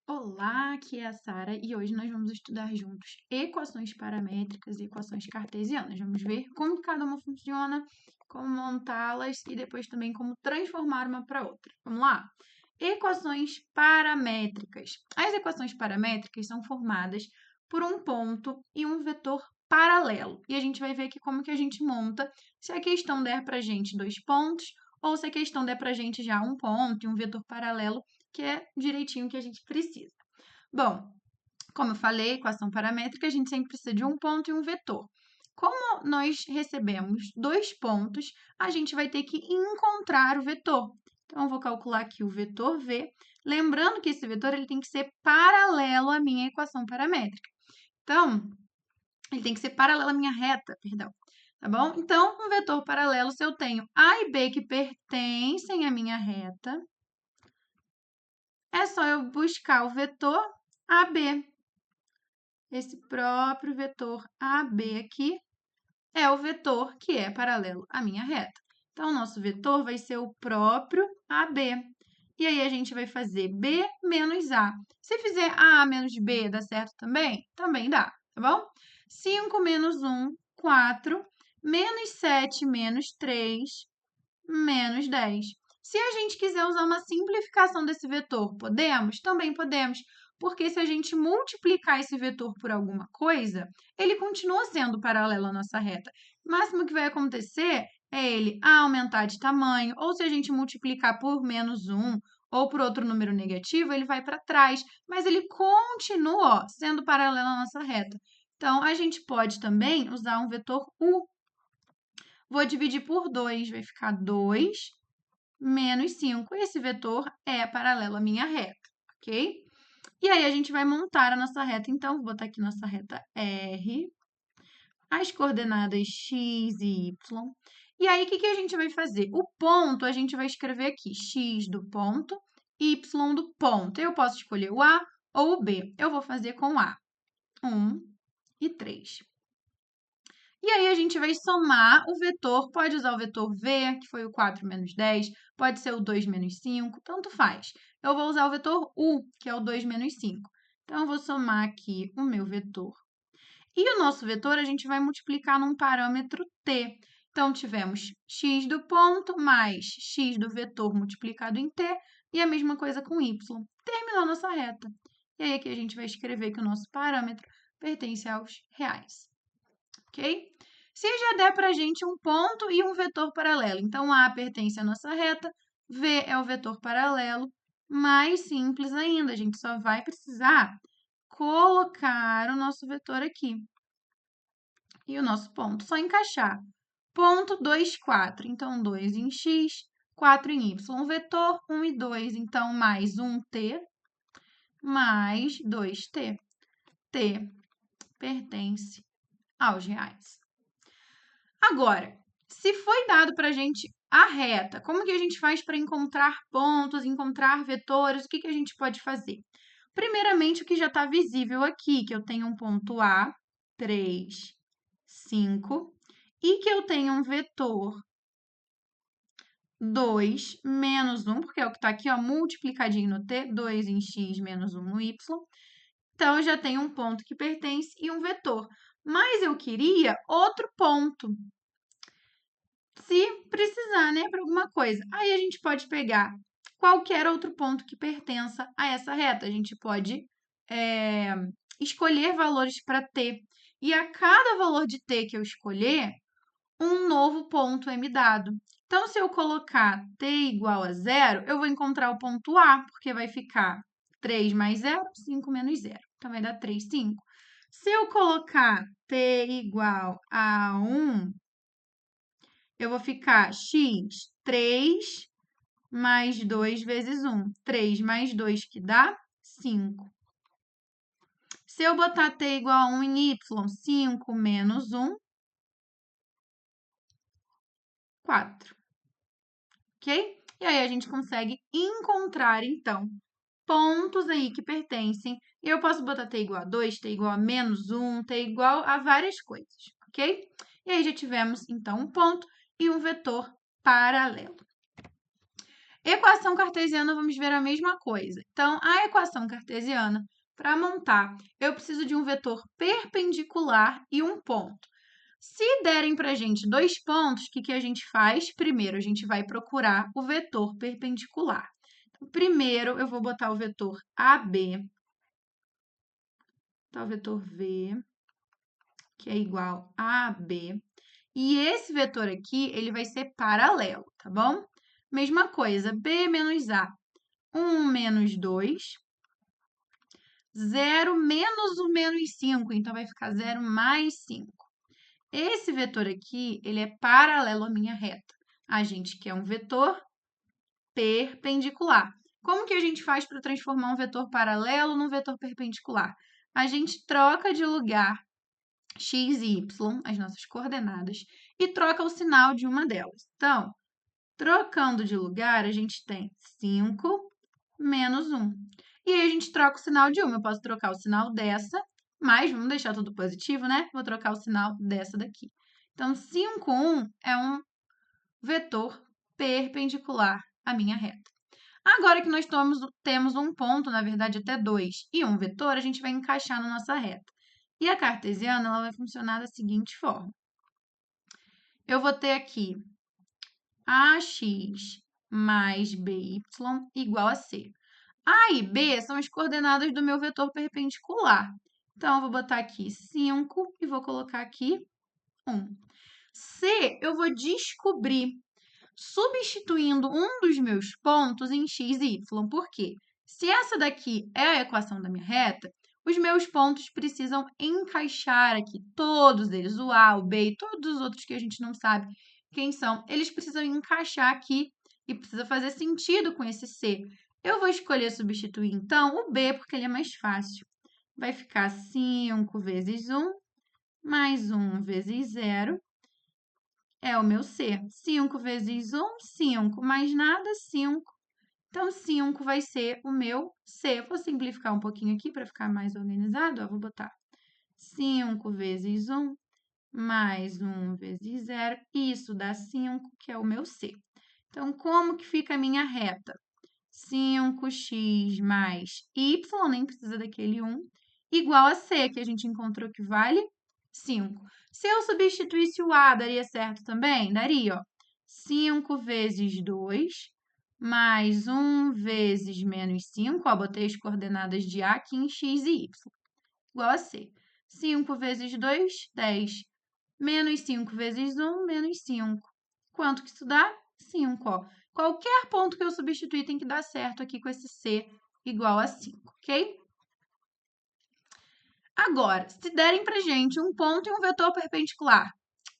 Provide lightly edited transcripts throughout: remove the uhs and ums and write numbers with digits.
Olá, aqui é a Sara e hoje nós vamos estudar juntos equações paramétricas e equações cartesianas. Vamos ver como cada uma funciona, como montá-las e depois também como transformar uma para outra. Vamos lá? Equações paramétricas. As equações paramétricas são formadas por um ponto e um vetor paralelo. E a gente vai ver aqui como que a gente monta, se a questão der para a gente 2 pontos ou se a questão der para a gente já um ponto e um vetor paralelo, que é direitinho o que a gente precisa. Bom, como eu falei, equação paramétrica, a gente sempre precisa de um ponto e um vetor. Como nós recebemos 2 pontos, a gente vai ter que encontrar o vetor. Então, eu vou calcular aqui o vetor V, lembrando que esse vetor ele tem que ser paralelo à minha equação paramétrica. Então, ele tem que ser paralelo à minha reta, perdão. Tá bom? Então, um vetor paralelo, se eu tenho A e B que pertencem à minha reta, é só eu buscar o vetor AB. Esse próprio vetor AB aqui é o vetor que é paralelo à minha reta. Então, o nosso vetor vai ser o próprio AB. E aí, a gente vai fazer B menos A. Se fizer A menos B, dá certo também? Também dá, tá bom? 5 menos 1, 4. Menos 7 menos 3, menos 10. Se a gente quiser usar uma simplificação desse vetor, podemos? Também podemos, porque se a gente multiplicar esse vetor por alguma coisa, ele continua sendo paralelo à nossa reta. O máximo que vai acontecer é ele aumentar de tamanho, ou se a gente multiplicar por menos 1 ou por outro número negativo, ele vai para trás, mas ele continua sendo paralelo à nossa reta. Então, a gente pode também usar um vetor U. Vou dividir por 2, vai ficar 2 menos 5. Esse vetor é paralelo à minha reta, ok? E aí, a gente vai montar a nossa reta. Então, vou botar aqui nossa reta R, as coordenadas x e y. E aí, o que a gente vai fazer? O ponto, a gente vai escrever aqui x do ponto, y do ponto. Eu posso escolher o A ou o B. Eu vou fazer com A. 1 e 3. E aí, a gente vai somar o vetor, pode usar o vetor V, que foi o 4 menos 10, pode ser o 2 menos 5, tanto faz. Eu vou usar o vetor U, que é o 2 menos 5. Então, eu vou somar aqui o meu vetor. E o nosso vetor, a gente vai multiplicar num parâmetro t. Então, tivemos x do ponto mais x do vetor multiplicado em t, e a mesma coisa com y. Terminou a nossa reta. E aí, aqui a gente vai escrever que o nosso parâmetro pertence aos reais. Ok? Se já der para a gente um ponto e um vetor paralelo, então A pertence à nossa reta, V é o vetor paralelo, mais simples ainda, a gente só vai precisar colocar o nosso vetor aqui. E o nosso ponto, só encaixar. Ponto 2, 4, então 2 em x, 4 em y. Vetor 1 e 2, então mais 1t, mais 2t. T pertence aos reais. Agora, se foi dado para a gente a reta, como que a gente faz para encontrar pontos, encontrar vetores? O que a gente pode fazer? Primeiramente, o que já está visível aqui, que eu tenho um ponto A, 3, 5, e que eu tenho um vetor 2 menos 1, porque é o que está aqui, ó, multiplicadinho no t, 2 em x menos 1 no y. Então, eu já tenho um ponto que pertence e um vetor. Mas eu queria outro ponto. Se precisar, né, para alguma coisa. Aí a gente pode pegar qualquer outro ponto que pertença a essa reta. A gente pode escolher valores para t. E a cada valor de t que eu escolher, um novo ponto é me dado. Então, se eu colocar t igual a 0, eu vou encontrar o ponto A, porque vai ficar 3 mais 0, 5 menos 0. Então, vai dar 3, 5. Se eu colocar t igual a 1, eu vou ficar x, 3 mais 2 vezes 1. 3 mais 2, que dá 5. Se eu botar t igual a 1 em y, 5 menos 1, 4. Ok? E aí, a gente consegue encontrar, então, pontos aí que pertencem. E eu posso botar t igual a 2, t igual a menos 1, t igual a várias coisas, ok? E aí, já tivemos, então, um ponto e um vetor paralelo. Equação cartesiana, vamos ver a mesma coisa. Então, a equação cartesiana, para montar, eu preciso de um vetor perpendicular e um ponto. Se derem para a gente 2 pontos, o que a gente faz? Primeiro, a gente vai procurar o vetor perpendicular. Então, primeiro, eu vou botar o vetor AB, tá? O vetor V, que é igual a AB. E esse vetor aqui, ele vai ser paralelo, tá bom? Mesma coisa, B menos A. 1 menos 2, 0 menos o menos 5, então vai ficar 0 mais 5. Esse vetor aqui, ele é paralelo à minha reta. A gente quer um vetor perpendicular. Como que a gente faz para transformar um vetor paralelo num vetor perpendicular? A gente troca de lugar x e y, as nossas coordenadas, e troca o sinal de uma delas. Então, trocando de lugar, a gente tem 5 menos 1. E aí a gente troca o sinal de uma. Eu posso trocar o sinal dessa, mas vamos deixar tudo positivo, né? Vou trocar o sinal dessa daqui. Então, 5, 1 é um vetor perpendicular à minha reta. Agora que nós temos um ponto, na verdade até 2, e um vetor, a gente vai encaixar na nossa reta. E a cartesiana ela vai funcionar da seguinte forma. Eu vou ter aqui ax mais by igual a c. A e B são as coordenadas do meu vetor perpendicular. Então, eu vou botar aqui 5 e vou colocar aqui 1. C, eu vou descobrir substituindo um dos meus pontos em x e y. Por quê? Se essa daqui é a equação da minha reta, os meus pontos precisam encaixar aqui, todos eles, o A, o B e todos os outros que a gente não sabe quem são, eles precisam encaixar aqui e precisa fazer sentido com esse C. Eu vou escolher substituir, então, o B, porque ele é mais fácil. Vai ficar 5 vezes 1, mais 1 vezes 0, é o meu C. 5 vezes 1, 5, mais nada, 5. Então, 5 vai ser o meu C. Vou simplificar um pouquinho aqui para ficar mais organizado. Ó, vou botar 5 vezes 1, mais 1 vezes 0. Isso dá 5, que é o meu C. Então, como que fica a minha reta? 5x mais y, nem precisa daquele 1, igual a C, que a gente encontrou que vale 5. Se eu substituísse o A, daria certo também? Daria, ó. 5 vezes 2, mais 1 vezes menos 5, ó, botei as coordenadas de A aqui em x e y, igual a C. 5 vezes 2, 10. Menos 5 vezes 1, menos 5. Quanto que isso dá? 5, ó. Qualquer ponto que eu substituir tem que dar certo aqui com esse C igual a 5, ok? Agora, se derem pra gente um ponto e um vetor perpendicular,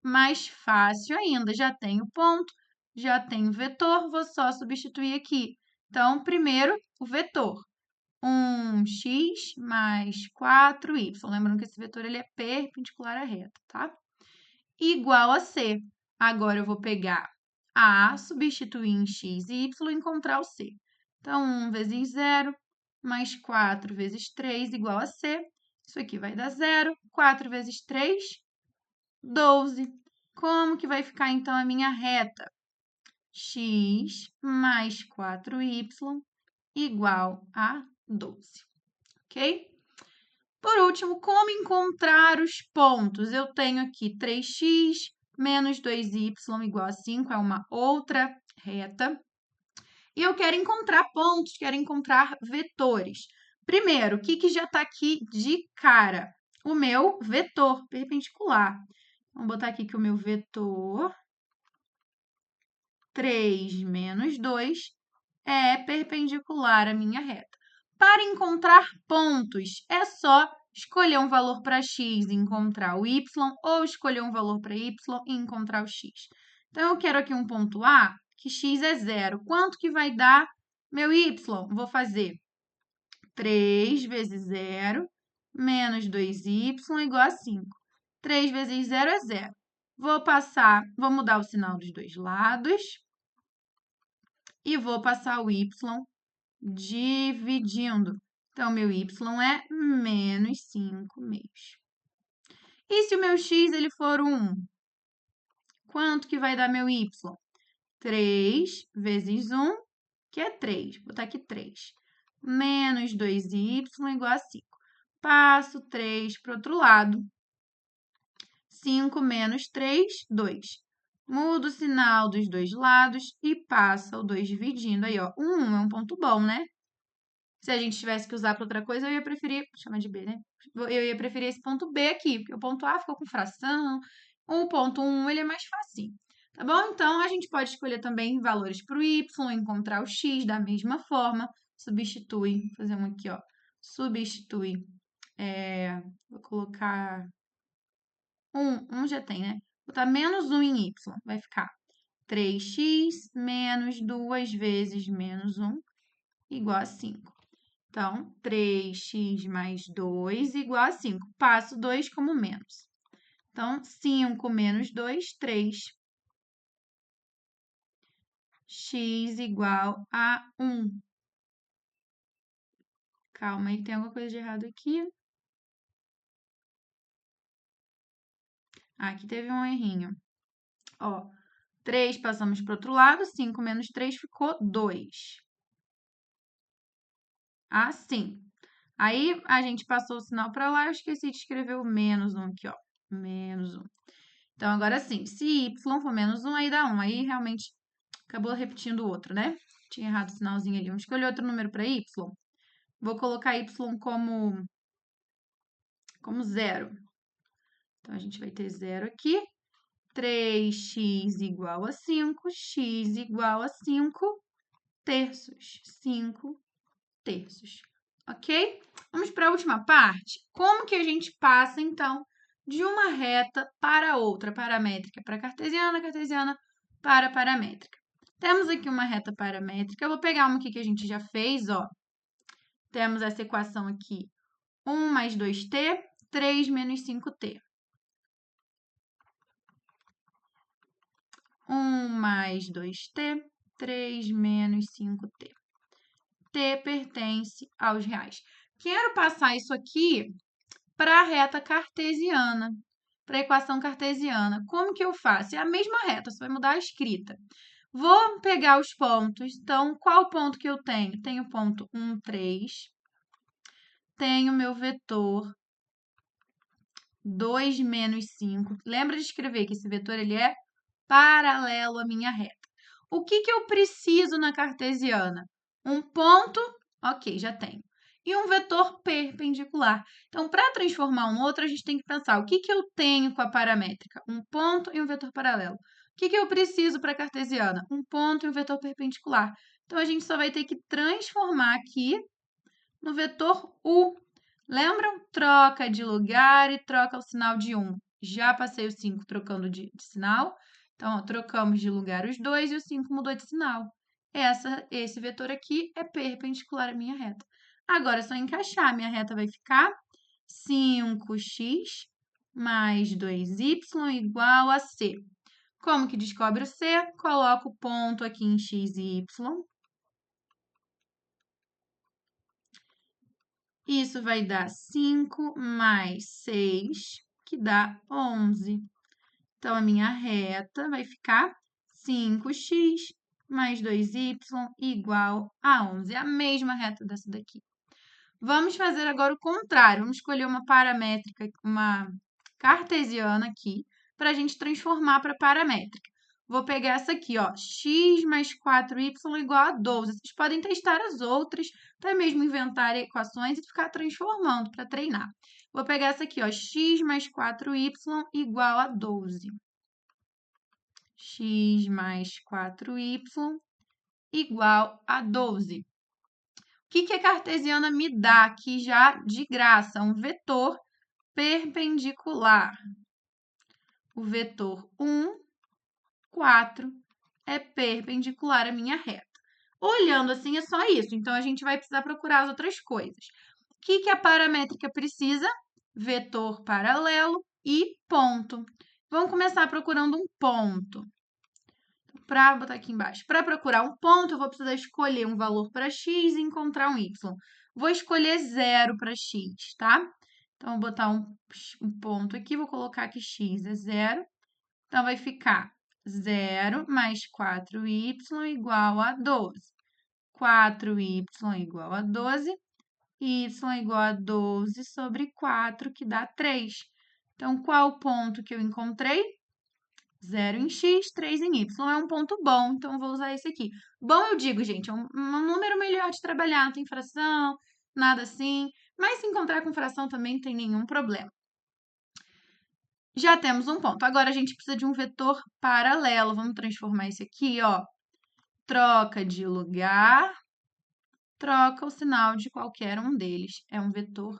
mais fácil ainda, já tenho ponto, já tenho vetor, vou só substituir aqui. Então, primeiro, o vetor. 1x mais 4y. Lembrando que esse vetor ele é perpendicular à reta, tá? Igual a C. Agora, eu vou pegar A, substituir em x e y e encontrar o C. Então, 1 vezes 0, mais 4 vezes 3, igual a C. Isso aqui vai dar 0. 4 vezes 3, 12. Como que vai ficar, então, a minha reta? X mais 4y igual a 12, ok? Por último, como encontrar os pontos? Eu tenho aqui 3x menos 2y igual a 5, é uma outra reta. E eu quero encontrar pontos, quero encontrar vetores. Primeiro, o que já está aqui de cara? O meu vetor perpendicular. Vamos botar aqui que o meu vetor 3 menos 2 é perpendicular à minha reta. Para encontrar pontos, é só escolher um valor para x e encontrar o y, ou escolher um valor para y e encontrar o x. Então, eu quero aqui um ponto A, que x é 0. Quanto que vai dar meu y? Vou fazer 3 vezes 0 menos 2y igual a 5. 3 vezes 0 é 0. Vou mudar o sinal dos dois lados e vou passar o y dividindo. Então, meu y é menos 5 meios. E se o meu x ele for 1? Quanto que vai dar meu y? 3 vezes 1 que é 3. Vou botar aqui 3. Menos 2y igual a 5. Passo 3 para o outro lado. 5 menos 3, 2. Mudo o sinal dos dois lados e passa o 2 dividindo. Aí, ó, 1 é um ponto bom, né? Se a gente tivesse que usar para outra coisa, eu ia preferir... Chama de B, né? Eu ia preferir esse ponto B aqui, porque o ponto A ficou com fração. O ponto 1, ele é mais facinho. Tá bom? Então, a gente pode escolher também valores para o y, encontrar o x da mesma forma. Substitui, vou fazer um aqui, ó. Substitui. Vou colocar... 1 já tem, né? Vou botar menos 1 em y. Vai ficar 3x menos 2 vezes menos 1 igual a 5. Então, 3x mais 2 igual a 5. Passo 2 como menos. Então, 5 menos 2, 3. X igual a 1. Calma aí, tem alguma coisa de errado aqui. Aqui teve um errinho. Ó, 3 passamos para o outro lado, 5 menos 3 ficou 2. Assim. Aí, a gente passou o sinal para lá, eu esqueci de escrever o menos 1 aqui, ó. Menos 1. Então, agora sim, se y for menos 1, aí dá 1. Aí, realmente, acabou repetindo o outro, né? Tinha errado o sinalzinho ali. Vamos escolher outro número para y. Vou colocar y como 0. Então, a gente vai ter 0 aqui. 3x igual a 5. X igual a 5 terços. 5 terços. Ok? Vamos para a última parte. Como que a gente passa, então, de uma reta para outra, paramétrica para cartesiana, cartesiana para paramétrica? Temos aqui uma reta paramétrica. Eu vou pegar uma aqui que a gente já fez, ó. Temos essa equação aqui. 1 mais 2t, 3 menos 5t. 1 mais 2t, 3 menos 5t. T pertence aos reais. Quero passar isso aqui para a reta cartesiana, para a equação cartesiana. Como que eu faço? É a mesma reta, só vai mudar a escrita. Vou pegar os pontos. Então, qual ponto que eu tenho? Tenho o ponto 1, 3. Tenho meu vetor 2 menos 5. Lembra de escrever que esse vetor ele é paralelo à minha reta. O que eu preciso na cartesiana? Um ponto, ok, já tenho. E um vetor perpendicular. Então, para transformar um outro, a gente tem que pensar o que eu tenho com a paramétrica? Um ponto e um vetor paralelo. O que eu preciso para a cartesiana? Um ponto e um vetor perpendicular. Então, a gente só vai ter que transformar aqui no vetor U. Lembram? Troca de lugar e troca o sinal de 1. Já passei o 5 trocando de sinal. Então, ó, trocamos de lugar os dois e o 5 mudou de sinal. Esse vetor aqui é perpendicular à minha reta. Agora, é só encaixar. Minha reta vai ficar 5x mais 2y igual a c. Como que descobre o c? Coloco o ponto aqui em x e y. Isso vai dar 5 mais 6, que dá 11. Então, a minha reta vai ficar 5x mais 2y igual a 11. É a mesma reta dessa daqui. Vamos fazer agora o contrário. Vamos escolher uma paramétrica, uma cartesiana aqui, para a gente transformar para paramétrica. Vou pegar essa aqui, ó, x mais 4y igual a 12. Vocês podem testar as outras, até mesmo inventar equações e ficar transformando para treinar. Vou pegar essa aqui, ó, x mais 4y igual a 12. X mais 4y igual a 12. O que a cartesiana me dá aqui já de graça? Um vetor perpendicular. O vetor 1, 4 é perpendicular à minha reta. Olhando assim, é só isso. Então, a gente vai precisar procurar as outras coisas. O que a paramétrica precisa? Vetor paralelo e ponto. Vamos começar procurando um ponto. Para botar aqui embaixo. Para procurar um ponto, eu vou precisar escolher um valor para x e encontrar um y. Vou escolher 0 para x, tá? Então, vou botar um ponto aqui, vou colocar que x é 0. Então, vai ficar 0 mais 4y igual a 12. 4y igual a 12, y igual a 12 sobre 4, que dá 3. Então, qual o ponto que eu encontrei? 0 em x, 3 em y. É um ponto bom, então eu vou usar esse aqui. Bom, eu digo, gente, é um número melhor de trabalhar, não tem fração, nada assim. Mas se encontrar com fração também não tem nenhum problema. Já temos um ponto. Agora a gente precisa de um vetor paralelo. Vamos transformar esse aqui, ó. Troca de lugar, troca o sinal de qualquer um deles. É um vetor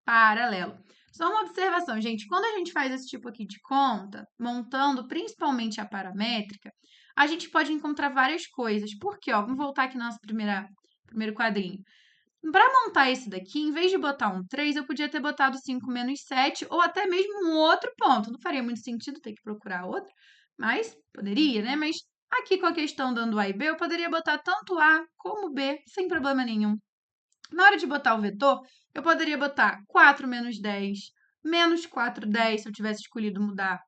paralelo. Só uma observação, gente. Quando a gente faz esse tipo aqui de conta, montando principalmente a paramétrica, a gente pode encontrar várias coisas. Por quê? Ó, vamos voltar aqui no nosso primeiro quadrinho. Para montar esse daqui, em vez de botar um 3, eu podia ter botado 5 menos 7, ou até mesmo um outro ponto. Não faria muito sentido ter que procurar outro, mas poderia, né? Mas aqui com a questão dando A e B, eu poderia botar tanto A como B, sem problema nenhum. Na hora de botar o vetor, eu poderia botar 4 menos 10, menos 4, 10, se eu tivesse escolhido mudar.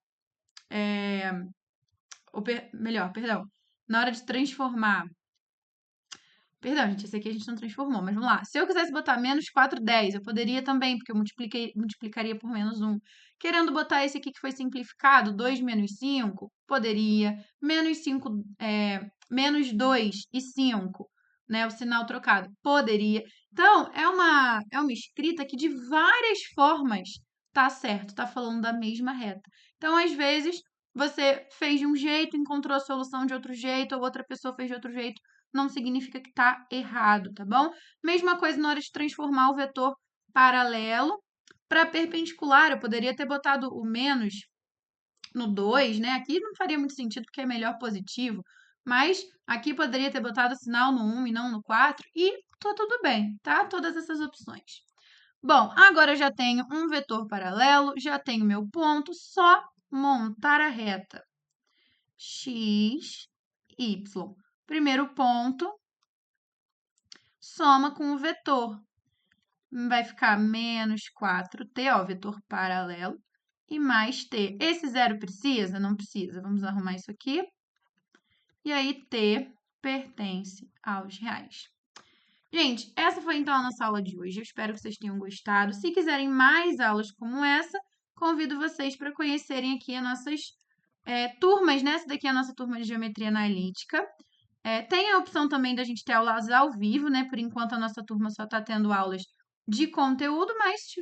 Perdão. Na hora de transformar. Perdão, gente, esse aqui a gente não transformou, mas vamos lá. Se eu quisesse botar menos 4, 10, eu poderia também, porque eu multiplicaria por menos 1. Querendo botar esse aqui que foi simplificado, 2 menos 5, poderia. Menos 2 e 5, né? O sinal trocado, poderia. Então, é uma escrita que de várias formas tá certo, tá falando da mesma reta. Então, às vezes, você fez de um jeito, encontrou a solução de outro jeito, ou outra pessoa fez de outro jeito, não significa que está errado, tá bom? Mesma coisa na hora de transformar o vetor paralelo para perpendicular. Eu poderia ter botado o menos no 2, né? Aqui não faria muito sentido porque é melhor positivo, mas aqui poderia ter botado o sinal no 1 e não no 4 e tá tudo bem, tá? Todas essas opções. Bom, agora eu já tenho um vetor paralelo, já tenho meu ponto, só montar a reta. X, Y. Primeiro ponto, soma com o vetor. Vai ficar menos 4t, ó, vetor paralelo, e mais t. Esse zero precisa? Não precisa. Vamos arrumar isso aqui. E aí, t pertence aos reais. Gente, essa foi então a nossa aula de hoje. Eu espero que vocês tenham gostado. Se quiserem mais aulas como essa, convido vocês para conhecerem aqui as nossas turmas, né? Essa daqui é a nossa turma de Geometria Analítica. Tem a opção também da gente ter aulas ao vivo, né? Por enquanto, a nossa turma só está tendo aulas de conteúdo, mas se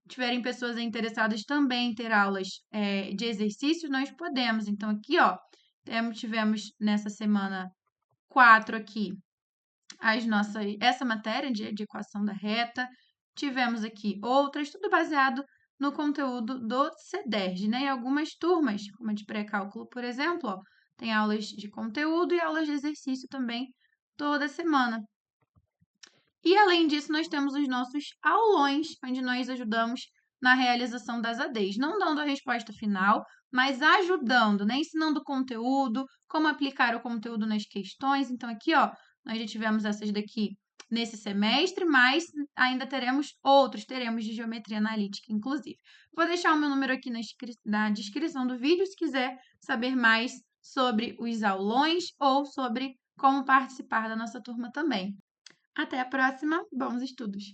tiverem pessoas interessadas também em ter aulas de exercícios, nós podemos. Então, aqui, ó, tivemos nessa semana 4 aqui essa matéria de equação da reta. Tivemos aqui outras, tudo baseado no conteúdo do CEDERJ, né? E algumas turmas, como a de pré-cálculo, por exemplo, ó, tem aulas de conteúdo e aulas de exercício também toda semana. E, além disso, nós temos os nossos aulões, onde nós ajudamos na realização das ADs. Não dando a resposta final, mas ajudando, né? Ensinando o conteúdo, como aplicar o conteúdo nas questões. Então, aqui, ó, nós já tivemos essas daqui nesse semestre, mas ainda teremos outros, teremos de geometria analítica, inclusive. Vou deixar o meu número aqui na descrição do vídeo, se quiser saber mais sobre os aulões ou sobre como participar da nossa turma também. Até a próxima, bons estudos!